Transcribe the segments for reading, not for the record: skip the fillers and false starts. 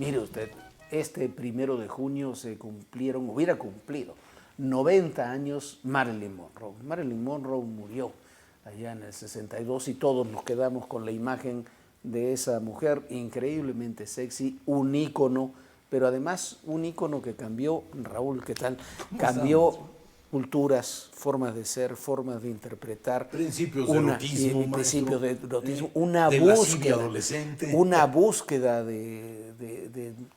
Mire usted, este 1 de junio hubiera cumplido 90 años Marilyn Monroe. Marilyn Monroe murió allá en el 62 y todos nos quedamos con la imagen de esa mujer increíblemente sexy, un ícono, pero además un ícono que cambió, Raúl, ¿qué tal? Cambió culturas, formas de ser, formas de interpretar. Principios de erotismo, principios de erotismo, adolescente. una búsqueda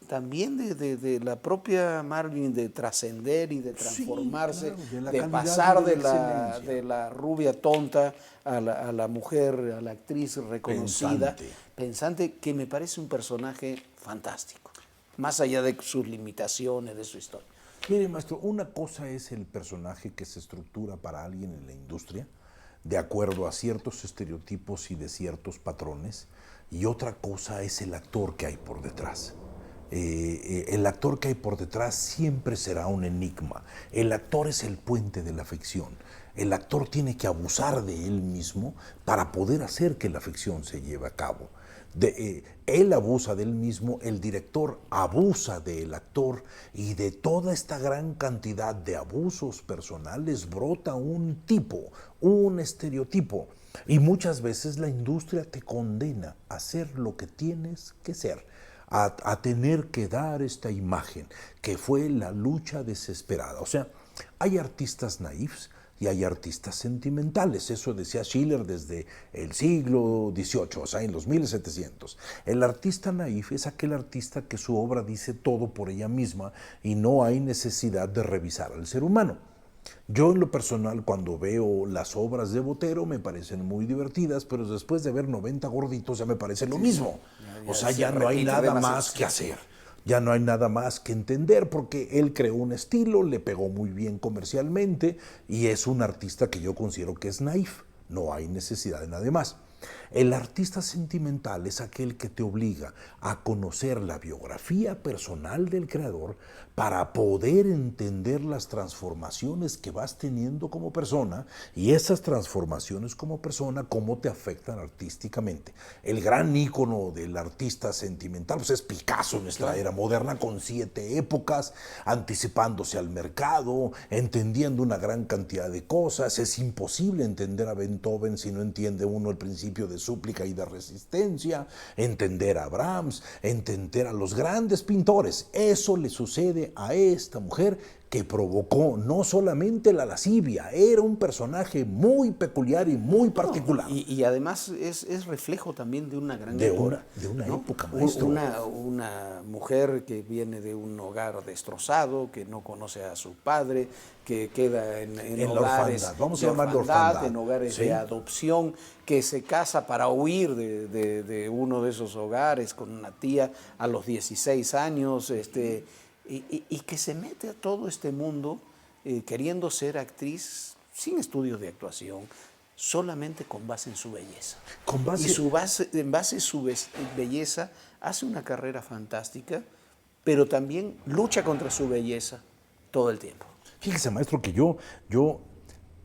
también de la propia Marilyn de trascender y de transformarse, sí, claro, de pasar de la rubia tonta a la mujer, a la actriz reconocida, pensante, que me parece un personaje fantástico, más allá de sus limitaciones, de su historia. Mire, maestro, una cosa es el personaje que se estructura para alguien en la industria, de acuerdo a ciertos estereotipos y de ciertos patrones, y otra cosa es el actor que hay por detrás. El actor que hay por detrás siempre será un enigma. El actor es el puente de la ficción. El actor tiene que abusar de él mismo para poder hacer que la ficción se lleve a cabo. Él abusa de él mismo, el director abusa del actor, y de toda esta gran cantidad de abusos personales brota un tipo, un estereotipo. Y muchas veces la industria te condena a ser lo que tienes que ser, a tener que dar esta imagen, que fue la lucha desesperada. O sea, hay artistas naifs y hay artistas sentimentales. Eso decía Schiller desde el siglo XVIII, o sea, en los 1700. El artista naif es aquel artista que su obra dice todo por ella misma y no hay necesidad de revisar al ser humano. Yo, en lo personal, cuando veo las obras de Botero me parecen muy divertidas, pero después de ver 90 gorditos ya me parece lo mismo. O sea, ya no hay nada más que hacer. Ya no hay nada más que entender, porque él creó un estilo, le pegó muy bien comercialmente y es un artista que yo considero que es naif. No hay necesidad de nada más. El artista sentimental es aquel que te obliga a conocer la biografía personal del creador para poder entender las transformaciones que vas teniendo como persona, y esas transformaciones como persona cómo te afectan artísticamente. El gran ícono del artista sentimental pues es Picasso en nuestra era moderna, con 7 épocas, anticipándose al mercado, entendiendo una gran cantidad de cosas. Es imposible entender a Beethoven si no entiende uno el principio de súplica y de resistencia, entender a Brahms, entender a los grandes pintores. Eso le sucede a esta mujer que provocó no solamente la lascivia, era un personaje muy peculiar y muy particular. Y además es reflejo también de una gran época. De una época, maestro. Una mujer que viene de un hogar destrozado, que no conoce a su padre, que queda en hogares orfandad. Vamos a llamarlo orfandad. En hogares ¿Sí? de adopción, que se casa para huir de uno de esos hogares con una tía a los 16 años, y que se mete a todo este mundo queriendo ser actriz sin estudios de actuación, solamente con base en su belleza. En base a su belleza hace una carrera fantástica, pero también lucha contra su belleza todo el tiempo. Fíjese, maestro, que yo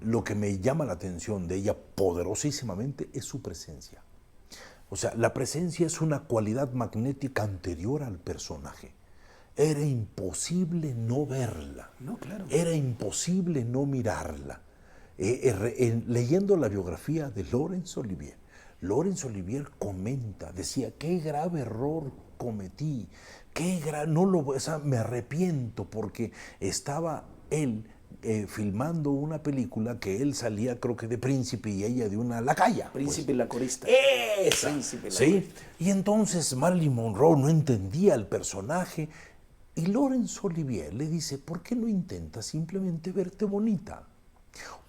lo que me llama la atención de ella poderosísimamente es su presencia. O sea, la presencia es una cualidad magnética anterior al personaje. Era imposible no verla. No, claro. Era imposible no mirarla. Leyendo la biografía de Laurence Olivier, Laurence Olivier decía, qué grave error cometí, me arrepiento, porque estaba él filmando una película que él salía, creo que de príncipe y ella de una lacaya. Príncipe y la corista. ¡Esa! ¿Sí? Y entonces Marilyn Monroe no entendía el personaje, y Laurence Olivier le dice, ¿por qué no intentas simplemente verte bonita?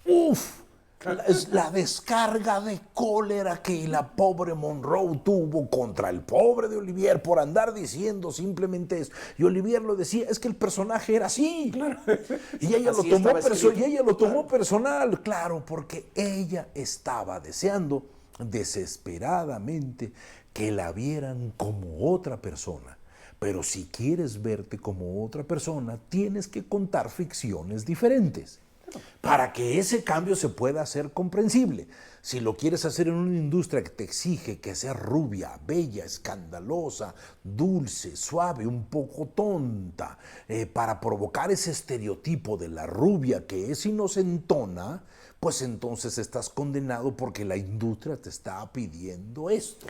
¡Uf! La descarga de cólera que la pobre Monroe tuvo contra el pobre de Olivier por andar diciendo simplemente eso. Y Olivier lo decía, es que el personaje era así. Claro. Y ella lo tomó personal, claro, porque ella estaba deseando desesperadamente que la vieran como otra persona. Pero si quieres verte como otra persona, tienes que contar ficciones diferentes. para que ese cambio se pueda hacer comprensible. Si lo quieres hacer en una industria que te exige que sea rubia, bella, escandalosa, dulce, suave, un poco tonta, para provocar ese estereotipo de la rubia que es inocentona, pues entonces estás condenado porque la industria te está pidiendo esto.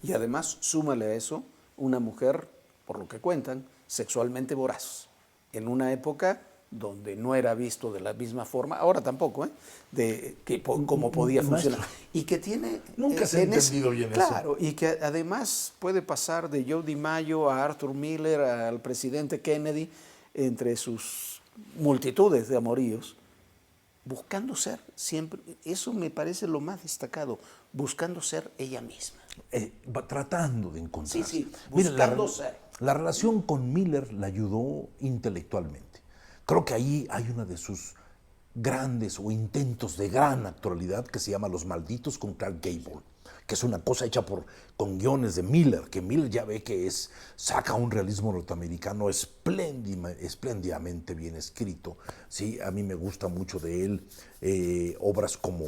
Y además súmale a eso una mujer, por lo que cuentan, sexualmente voraz, en una época donde no era visto de la misma forma, ahora tampoco, como podía funcionar. Y que tiene... Nunca se ha entendido bien eso. Claro, y que además puede pasar de Joe DiMaggio a Arthur Miller, al presidente Kennedy, entre sus multitudes de amoríos, buscando ser siempre, eso me parece lo más destacado, buscando ser ella misma. Tratando de encontrar. Sí, buscando ser. La relación con Miller la ayudó intelectualmente. Creo que ahí hay una de sus grandes o intentos de gran actualidad que se llama Los Malditos con Clark Gable, que es una cosa hecha con guiones de Miller, que Miller ya ve que saca un realismo norteamericano espléndidamente bien escrito. Sí, a mí me gusta mucho de él obras como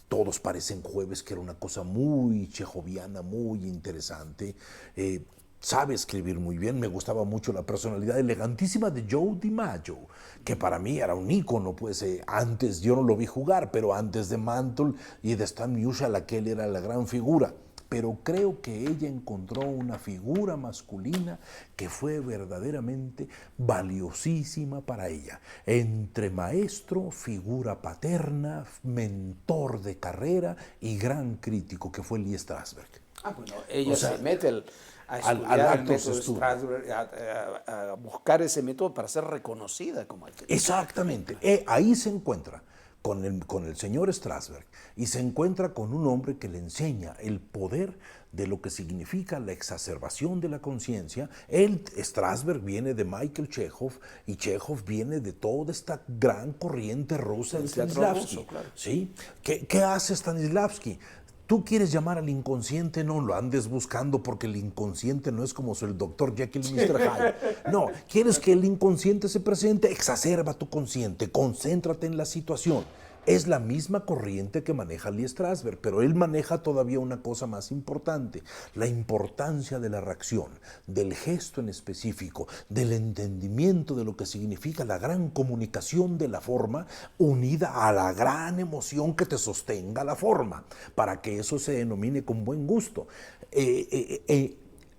Todos parecen jueves, que era una cosa muy chejoviana, muy interesante. Sabe escribir muy bien. Me gustaba mucho la personalidad elegantísima de Joe DiMaggio, que para mí era un ícono, pues antes, yo no lo vi jugar, pero antes de Mantle y de Stan Musial, aquel era la gran figura. Pero creo que ella encontró una figura masculina que fue verdaderamente valiosísima para ella. Entre maestro, figura paterna, mentor de carrera y gran crítico, que fue Lee Strasberg. Bueno, ella se mete a estudiar el método Strasberg, a buscar ese método para ser reconocida como el que... Exactamente. Ahí se encuentra con el señor Strasberg y se encuentra con un hombre que le enseña el poder de lo que significa la exacerbación de la conciencia. Strasberg viene de Michael Chekhov y Chekhov viene de toda esta gran corriente rusa de Stanislavski. Claro. ¿Sí? ¿Qué hace Stanislavski? Tú quieres llamar al inconsciente, no lo andes buscando porque el inconsciente no es como el Dr. Jekyll y Mr. Hyde. No, quieres que el inconsciente se presente, exacerba tu consciente, concéntrate en la situación. Es la misma corriente que maneja Lee Strasberg, pero él maneja todavía una cosa más importante, la importancia de la reacción, del gesto en específico, del entendimiento de lo que significa la gran comunicación de la forma unida a la gran emoción que te sostenga la forma, para que eso se denomine con buen gusto.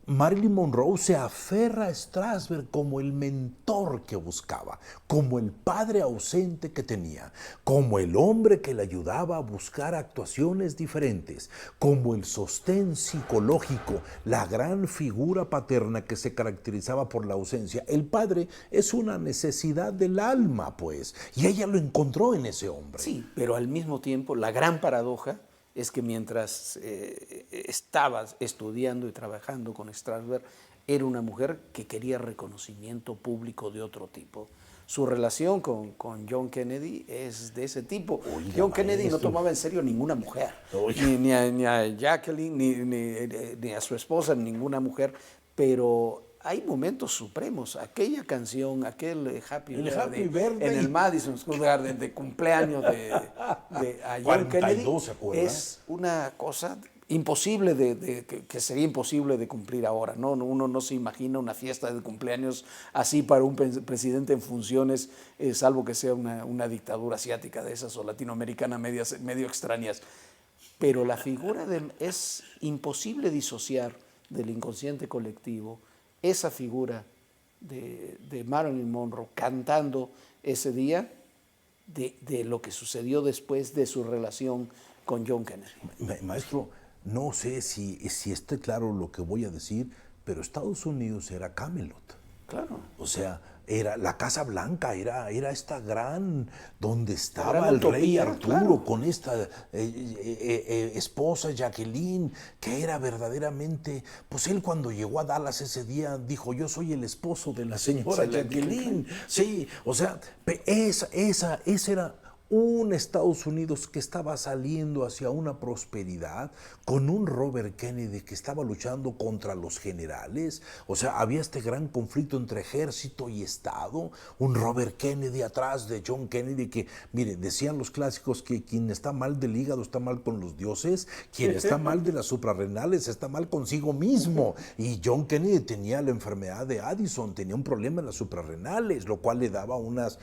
Marilyn Monroe se aferra a Strasberg como el mentor que buscaba, como el padre ausente que tenía, como el hombre que le ayudaba a buscar actuaciones diferentes, como el sostén psicológico, la gran figura paterna que se caracterizaba por la ausencia. El padre es una necesidad del alma, pues, y ella lo encontró en ese hombre. Sí, pero al mismo tiempo la gran paradoja es que mientras estabas estudiando y trabajando con Strasberg, era una mujer que quería reconocimiento público de otro tipo. Su relación con John Kennedy es de ese tipo. Oiga, John Kennedy no tomaba en serio ninguna mujer, ni a Jacqueline, ni a su esposa, ninguna mujer, pero hay momentos supremos. Aquella canción, aquel Happy Birthday en el Madison Square Garden de cumpleaños de a John 42, Kennedy, ¿se acuerda? es una cosa imposible que sería imposible de cumplir ahora, ¿no? Uno no se imagina una fiesta de cumpleaños así para un presidente en funciones, salvo que sea una dictadura asiática de esas o latinoamericana medio extrañas. Pero la figura es imposible disociar del inconsciente colectivo esa figura de Marilyn Monroe cantando ese día de lo que sucedió después de su relación con John Kennedy. Maestro, no sé si esté claro lo que voy a decir, pero Estados Unidos era Camelot. Claro. O sea, era la Casa Blanca, era esta gran, donde estaba gran el rey utopía, Arturo, claro, con esta esposa Jacqueline, que era verdaderamente, pues él cuando llegó a Dallas ese día dijo, yo soy el esposo de la señora Jacqueline. Sí, o sea, esa era un Estados Unidos que estaba saliendo hacia una prosperidad, con un Robert Kennedy que estaba luchando contra los generales. O sea, había este gran conflicto entre ejército y Estado, un Robert Kennedy atrás de John Kennedy que, mire, decían los clásicos que quien está mal del hígado está mal con los dioses, quien está mal de las suprarrenales está mal consigo mismo. Y John Kennedy tenía la enfermedad de Addison, tenía un problema en las suprarrenales, lo cual le daba unas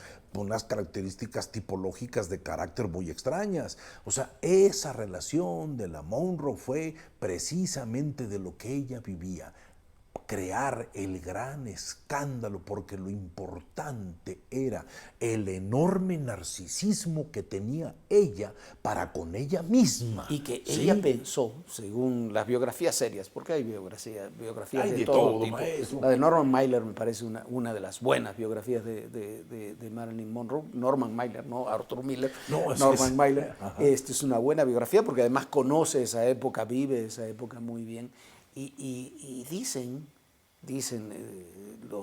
características tipológicas de carácter muy extrañas. O sea, esa relación de la Monroe fue precisamente de lo que ella vivía. Crear el gran escándalo, porque lo importante era el enorme narcisismo que tenía ella para con ella misma. Y que ¿sí? ella pensó, según las biografías serias, porque hay biografías Hay de todo tipo. maestro. La de Norman Mailer me parece una de las buenas biografías de Marilyn Monroe. Norman Mailer, no Arthur Miller. No, Norman Mailer. Es una buena biografía porque además conoce esa época, vive esa época muy bien. Y dicen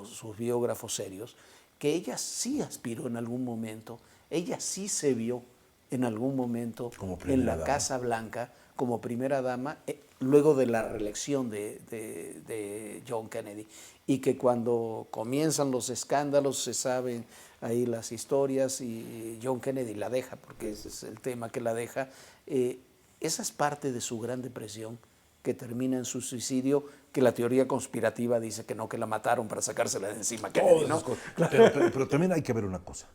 sus biógrafos serios, que ella sí aspiró en algún momento, ella sí se vio en algún momento en la Casa Blanca como primera dama, luego de la reelección de John Kennedy, y que cuando comienzan los escándalos se saben ahí las historias y John Kennedy la deja, porque ese es el tema que la deja. Esa es parte de su gran depresión, que termina en su suicidio, que la teoría conspirativa dice que no, que la mataron para sacársela de encima. Kennedy, ¿no? Pero también hay que ver una cosa.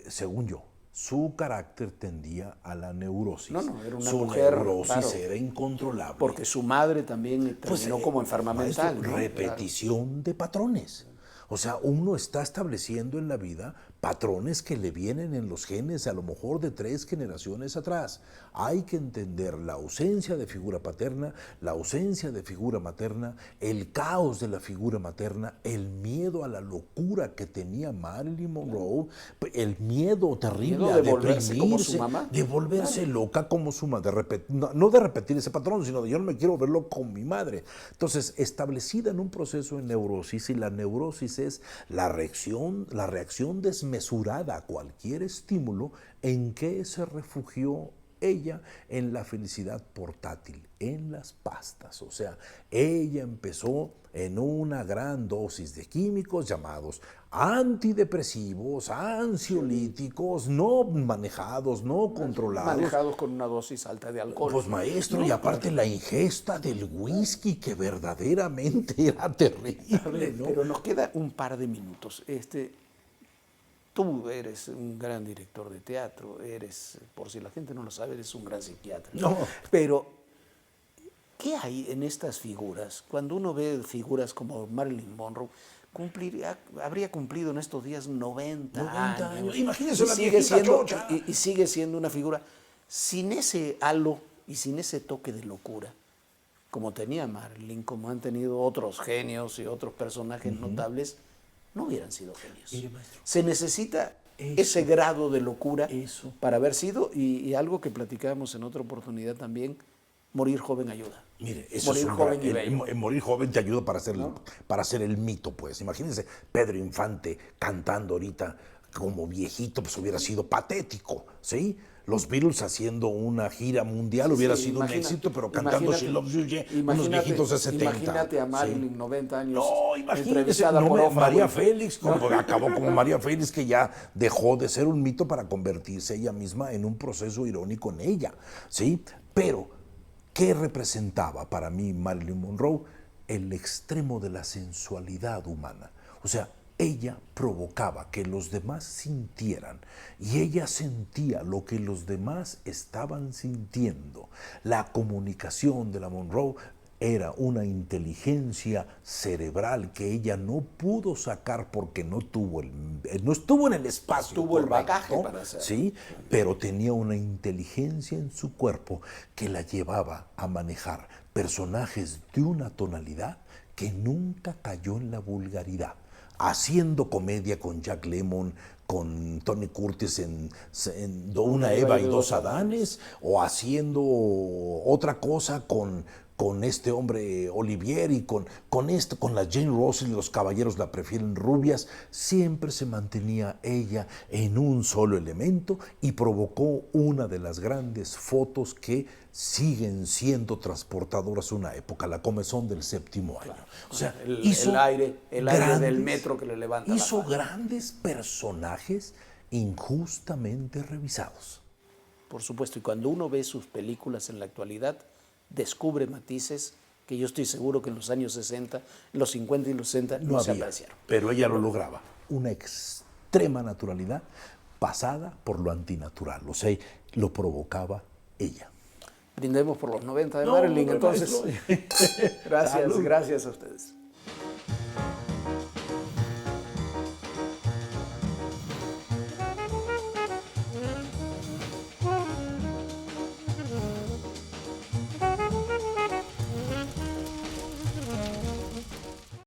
Según yo, su carácter tendía a la neurosis. No, era una su mujer, neurosis claro, era incontrolable. porque su madre también terminó como enferma mental, ¿no? Repetición de patrones. O sea, uno está estableciendo en la vida patrones que le vienen en los genes a lo mejor de 3 generaciones atrás. Hay que entender la ausencia de figura paterna, la ausencia de figura materna, el caos de la figura materna, el miedo a la locura que tenía Marilyn Monroe, el miedo terrible a volverse como su mamá. de volverse loca como su madre, no de repetir ese patrón, sino de yo no me quiero verlo con mi madre. Entonces, establecida en un proceso de neurosis, y la neurosis es la reacción desmesurada a cualquier estímulo, ¿en qué se refugió ella? En la felicidad portátil, en las pastas. O sea, ella empezó en una gran dosis de químicos llamados antidepresivos, ansiolíticos, no manejados, no controlados. Manejados con una dosis alta de alcohol. Pues maestro, y aparte la ingesta del whisky, que verdaderamente era terrible, ¿no? Pero nos queda un par de minutos. Tú eres un gran director de teatro, por si la gente no lo sabe, eres un gran psiquiatra. No. Pero, ¿qué hay en estas figuras? Cuando uno ve figuras como Marilyn Monroe, habría cumplido en estos días 90 años. Imagínese la viejita chocha. Y sigue siendo una figura sin ese halo y sin ese toque de locura, como tenía Marilyn, como han tenido otros genios y otros personajes notables. No hubieran sido genios. Mire, maestro, se necesita ese grado de locura eso, para haber sido, y algo que platicábamos en otra oportunidad también, morir joven ayuda. Mire, eso morir es joven y bello. morir joven te ayuda para hacer el mito, pues. Imagínense Pedro Infante cantando ahorita como viejito, pues hubiera sido patético, ¿sí? Los Beatles haciendo una gira mundial hubiera sido un éxito, pero cantando She Loves You, unos viejitos de 70. Imagínate a Marilyn, ¿sí? 90 años, no, imagínese, entrevistada por Oprah María Winfrey. Félix, acabó como María Félix, que ya dejó de ser un mito para convertirse ella misma en un proceso irónico en ella, ¿sí? Pero, ¿qué representaba para mí Marilyn Monroe? El extremo de la sensualidad humana. O sea, ella provocaba que los demás sintieran, y ella sentía lo que los demás estaban sintiendo. La comunicación de la Monroe era una inteligencia cerebral que ella no pudo sacar porque no estuvo en el espacio. Tuvo el bagaje para hacerlo. Sí, pero tenía una inteligencia en su cuerpo que la llevaba a manejar personajes de una tonalidad que nunca cayó en la vulgaridad. Haciendo comedia con Jack Lemmon, con Tony Curtis en Una Eva y dos Adanes, o haciendo otra cosa con con este hombre Olivier y con la Jane Russell, los caballeros la prefieren rubias, siempre se mantenía ella en un solo elemento y provocó una de las grandes fotos que siguen siendo transportadoras una época, la comezón del séptimo año. O sea, el aire del metro que le levanta la hizo falda. grandes personajes injustamente revisados. Por supuesto, y cuando uno ve sus películas en la actualidad, descubre matices que yo estoy seguro que en los años 60, los 50 y los 60 no se apreciaron. Pero ella lo lograba. Una extrema naturalidad pasada por lo antinatural. O sea, lo provocaba ella. Brindemos por los 90 de Marilyn, entonces. Gracias, gracias a ustedes.